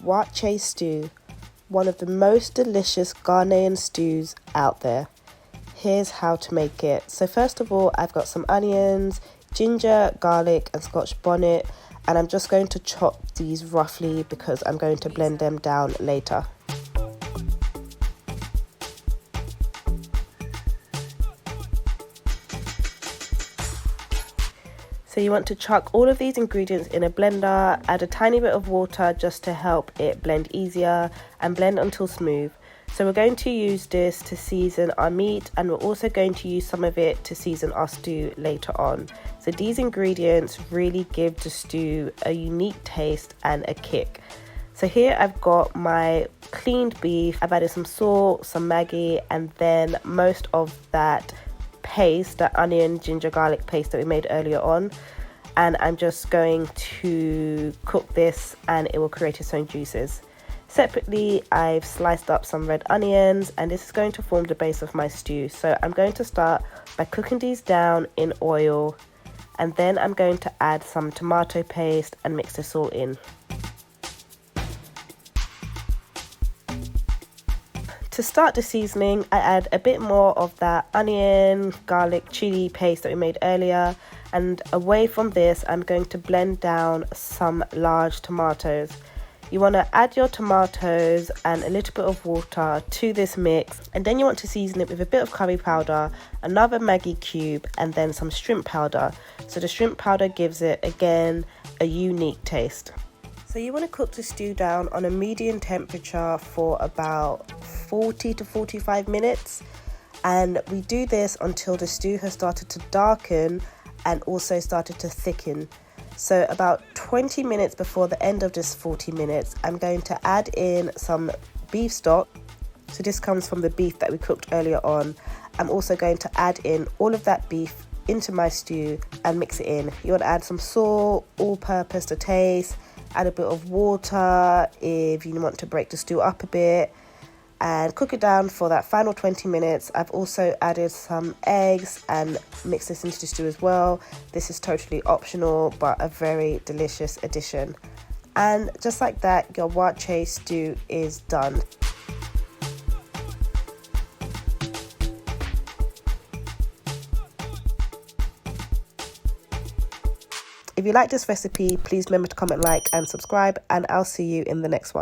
WAAKYE stew, one of the most delicious Ghanaian stews out there. Here's how to make it. So first of all, I've got some onions, ginger, garlic and scotch bonnet, and I'm just going to chop these roughly because I'm going to blend them down later. So you want to chuck all of these ingredients in a blender, add a tiny bit of water just to help it blend easier, and blend until smooth. So we're going to use this to season our meat, and we're also going to use some of it to season our stew later on. So these ingredients really give the stew a unique taste and a kick. So here I've got my cleaned beef, I've added some salt, some Maggi, and then most of that paste, that onion, ginger, garlic paste that we made earlier on, and I'm just going to cook this and it will create its own juices. Separately, I've sliced up some red onions, and this is going to form the base of my stew. So I'm going to start by cooking these down in oil, and then I'm going to add some tomato paste and mix this all in. To start the seasoning, I add a bit more of that onion, garlic, chili paste that we made earlier, and away from this, I'm going to blend down some large tomatoes. You want to add your tomatoes and a little bit of water to this mix, and then you want to season it with a bit of curry powder, another Maggi cube, and then some shrimp powder. So the shrimp powder gives it, again, a unique taste. So you want to cook the stew down on a medium temperature for about 40 to 45 minutes, and we do this until the stew has started to darken and also started to thicken. So about 20 minutes before the end of this 40 minutes, I'm going to add in some beef stock. So this comes from the beef that we cooked earlier on. I'm also going to add in all of that beef into my stew and mix it in. You want to add some salt, all-purpose to taste, add a bit of water if you want to break the stew up a bit, and cook it down for that final 20 minutes. I've also added some eggs and mixed this into the stew as well. This is totally optional, but a very delicious addition. And just like that, your WAAKYE stew is done. If you like this recipe, please remember to comment, like and subscribe, and I'll see you in the next one.